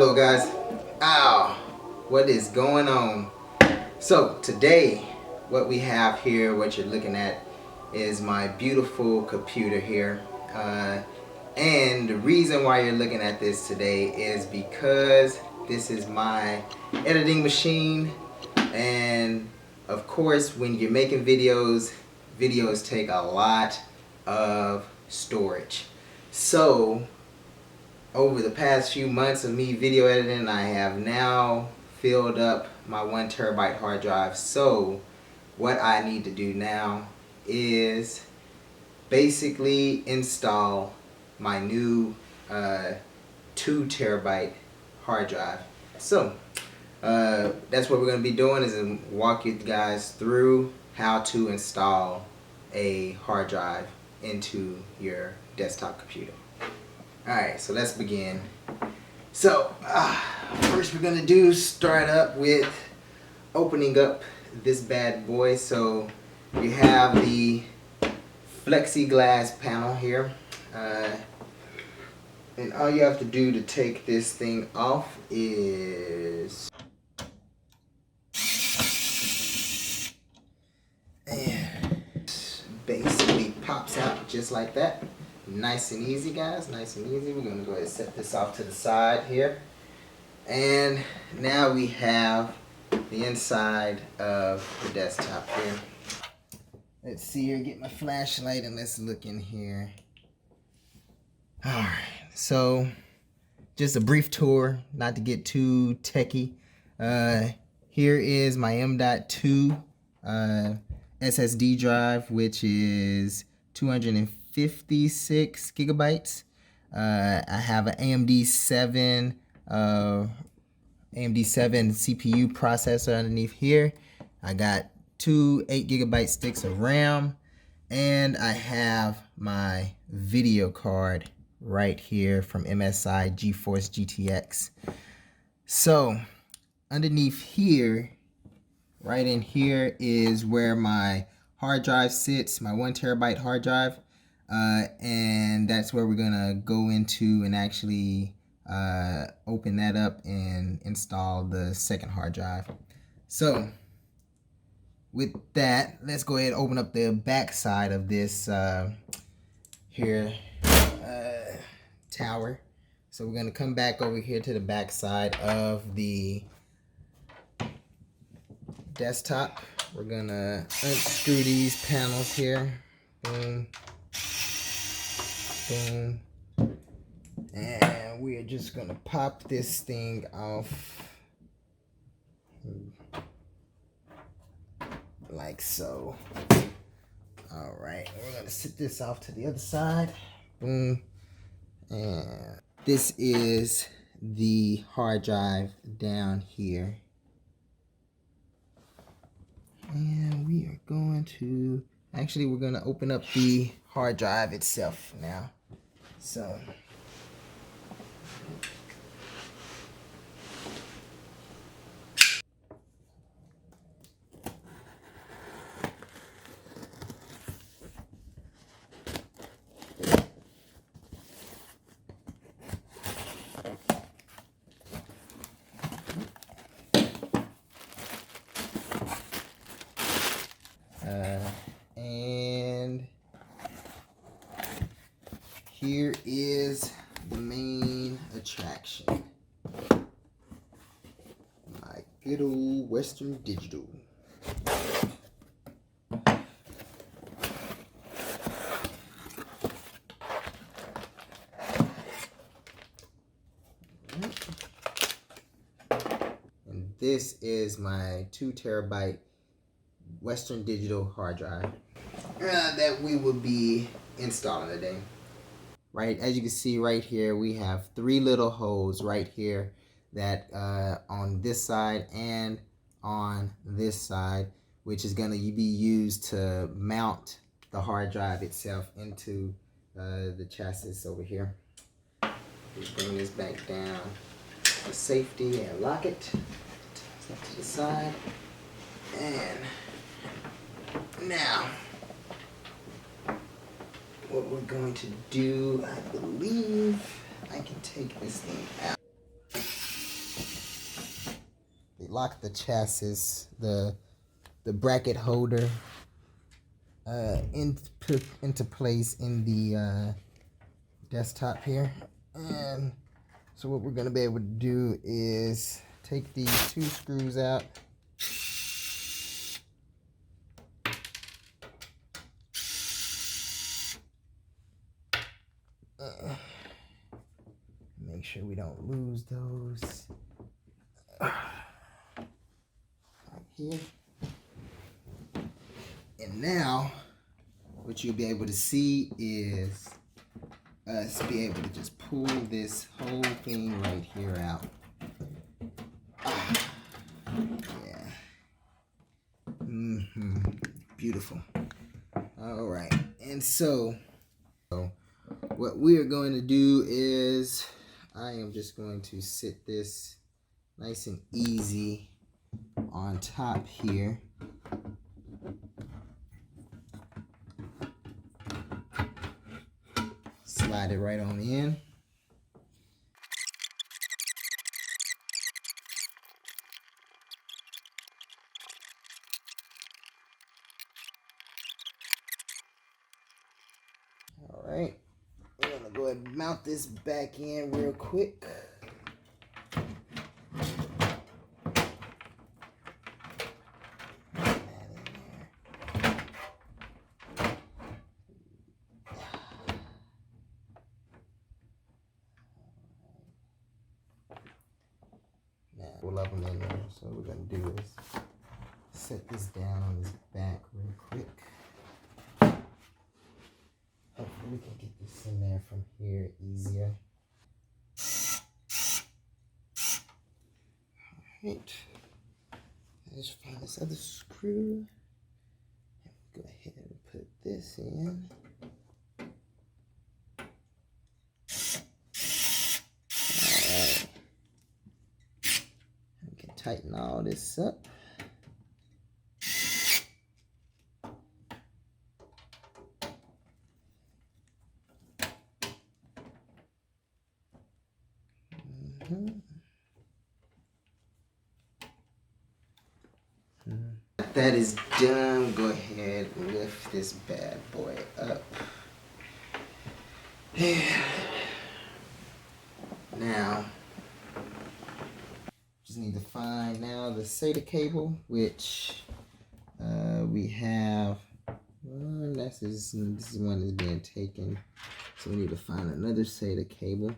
Hello guys. Ow, what is going on? So today what we have here, what you're looking at, is my beautiful computer here. And the reason why you're looking at this today is because this is my editing machine, and of course when you're making videos take a lot of storage. So over the past few months of me video editing, I have now filled up my 1 terabyte hard drive. So what I need to do now is basically install my new 2 terabyte hard drive. So that's what we're going to be doing, is walk you guys through how to install a hard drive into your desktop computer. Alright, so let's begin. So first we're going to start up with opening up this bad boy. So you have the plexiglass panel here, and all you have to do to take this thing off is basically pops out just like that. Nice and easy, guys, nice and easy. We're going to go ahead and set this off to the side here, and now we have the inside of the desktop here. Let's see here, get my flashlight and let's look in here. Alright, so just a brief tour, not to get too techy. Here is my M.2 SSD drive, which is 256 gigabytes. I have an AMD 7 CPU processor underneath here. I got 2 8 gigabyte sticks of RAM, and I have my video card right here from MSI GeForce GTX. So underneath here, right in here, is where my hard drive sits, my 1 terabyte hard drive, and that's where we're gonna go into and actually open that up and install the second hard drive. So with that, let's go ahead and open up the back side of this tower. So we're gonna come back over here to the back side of the desktop. We're gonna unscrew these panels here. Boom, boom, and we are just gonna pop this thing off like so. All right, we're gonna sit this off to the other side. Boom. And this is the hard drive down here. And we are going to, actually we're going to open up the hard drive itself now. So and here is the main attraction, my good old Western Digital. And this is my 2 terabyte Western Digital hard drive that we will be installing today. Right, as you can see right here, we have 3 little holes right here that on this side and on this side, which is going to be used to mount the hard drive itself into the chassis over here. Just bring this back down for safety and lock it to the side. And now what we're going to do, I believe I can take this thing out. lock the chassis, the bracket holder into place in the desktop here. And so what we're going to be able to do is take these two screws out. Make sure we don't lose those. Right here. And now what you'll be able to see is us be able to just pull this whole thing right here out. Yeah. Beautiful. All right. And so what we are going to do is I am just going to sit this nice and easy on top here. Slide it right on in. All right, we're gonna go ahead and mount this back in real quick. Pull up them in there. So what we're gonna do is set this down on this back real quick. Hopefully we can get this in there from here easier. Alright. Let's find this other screw. Go ahead and put this in. Alright. We can tighten all this up. That is done. Go ahead and lift this bad boy up. Now, just need to find now the SATA cable, which we have. This is one that's being taken. So we need to find another SATA cable,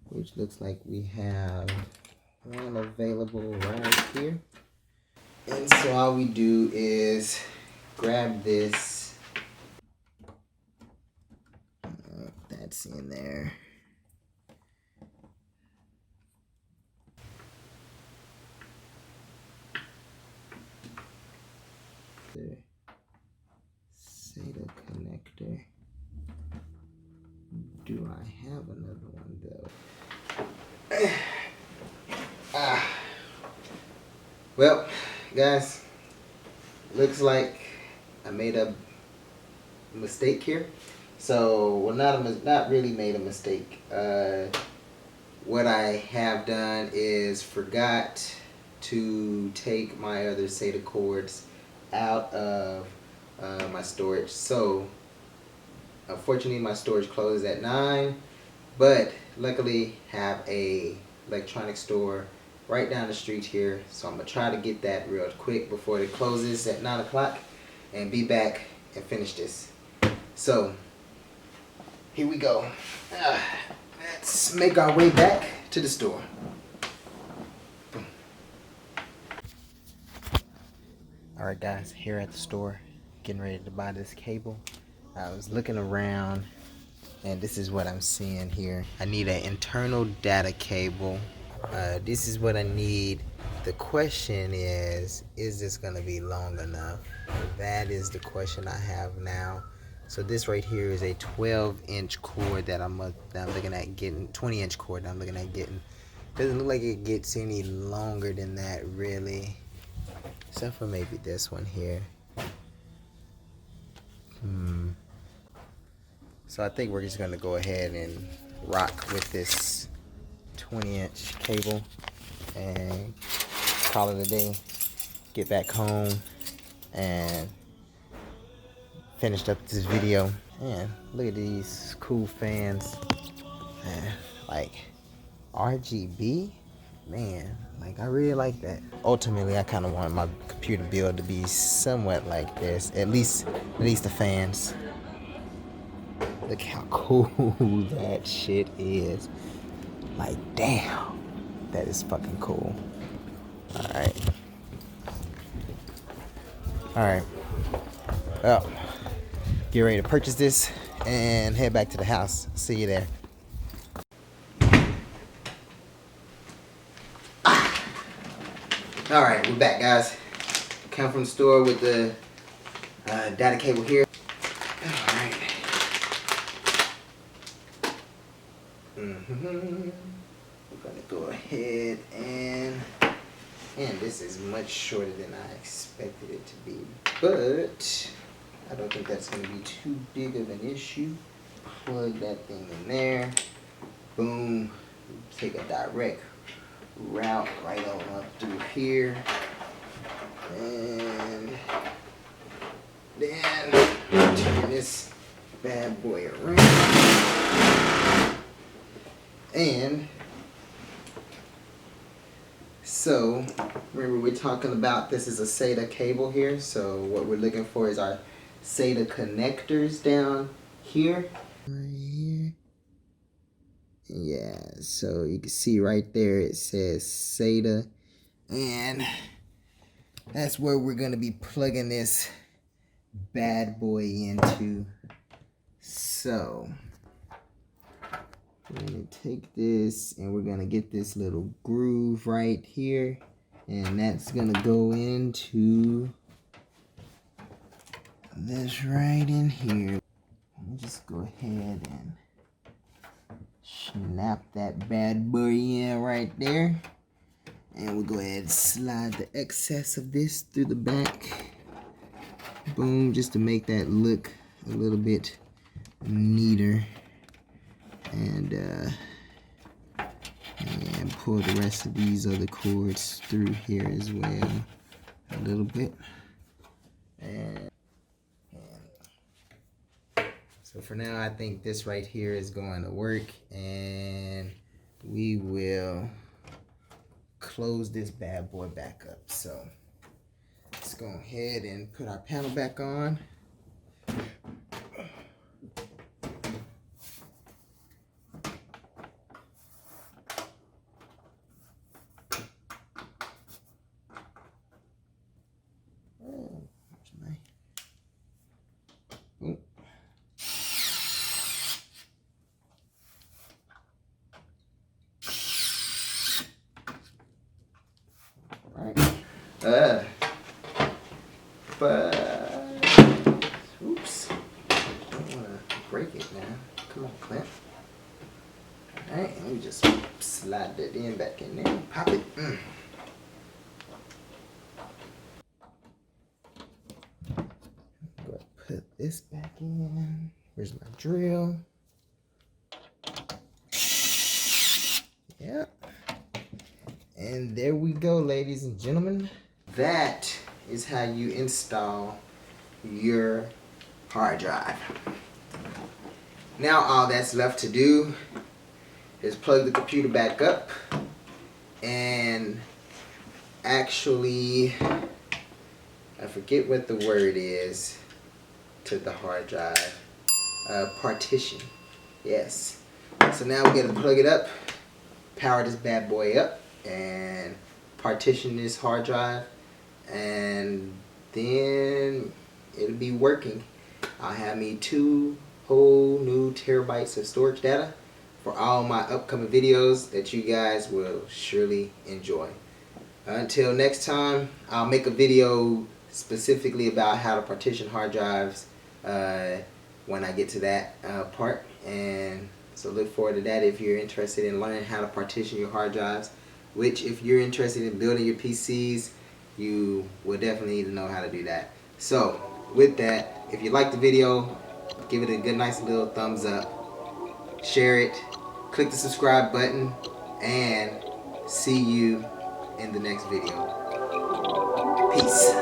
which looks like we have one available right here. And so all we do is grab this. That's in there. The SATA connector. Do I have another one though? Well, guys, looks like I made a mistake here. So, well, not really made a mistake. What I have done is forgot to take my other SATA cords out of my storage. So, unfortunately, my storage closes at 9, but luckily have a electronics store right down the street here. So I'm gonna try to get that real quick before it closes at 9 o'clock and be back and finish this. So here we go. Let's make our way back to the store. Boom. All right, guys, here at the store, getting ready to buy this cable. I was looking around and this is what I'm seeing here. I need an internal data cable. This is what I need. The question is this gonna be long enough? That is the question I have now. So this right here is a 12-inch cord that I'm looking at getting, 20-inch cord that I'm looking at getting. Doesn't look like it gets any longer than that really, except for maybe this one here. So I think we're just gonna go ahead and rock with this 20-inch cable and call it a day. Get back home and finished up this video. Man, look at these cool fans. Man, like RGB, man, like I really like that. Ultimately, I kind of want my computer build to be somewhat like this. At least the fans. Look how cool that shit is. Like, damn, that is fucking cool. All right. Well, get ready to purchase this and head back to the house. See you there. All right, we're back, guys. Come from the store with the data cable here. All right. We're gonna go ahead and this is much shorter than I expected it to be, but I don't think that's gonna be too big of an issue. Plug that thing in there. Boom. Take a direct route right on up through here, and then turn this bad boy around. And so remember, we're talking about, this is a SATA cable here, so what we're looking for is our SATA connectors down here. Right here. Yeah, so you can see right there it says SATA, and that's where we're gonna be plugging this bad boy into. So we're gonna take this and we're gonna get this little groove right here, and that's gonna go into this right in here. Let me just go ahead and snap that bad boy in right there, and we'll go ahead and slide the excess of this through the back. Boom, just to make that look a little bit neater. And pull the rest of these other cords through here as well a little bit. And so for now, I think this right here is going to work, and we will close this bad boy back up. So let's go ahead and put our panel back on. Oops, I don't want to break it now. Come on, Clint. Alright, let me just slide that in back in there. Pop it. Go ahead, put this back in. Where's my drill? Yep. And there we go, ladies and gentlemen. That is how you install your hard drive. Now all that's left to do is plug the computer back up and actually, I forget what the word is to the hard drive, partition. Yes. So now we're going to plug it up, power this bad boy up, and partition this hard drive, and then it'll be working. I'll have me 2 whole new terabytes of storage data for all my upcoming videos that you guys will surely enjoy. Until next time, I'll make a video specifically about how to partition hard drives when I get to that part, and so look forward to that if you're interested in learning how to partition your hard drives, which if you're interested in building your PCs, you will definitely need to know how to do that. So with that, if you like the video, give it a good nice little thumbs up, share it, click the subscribe button, and see you in the next video. Peace.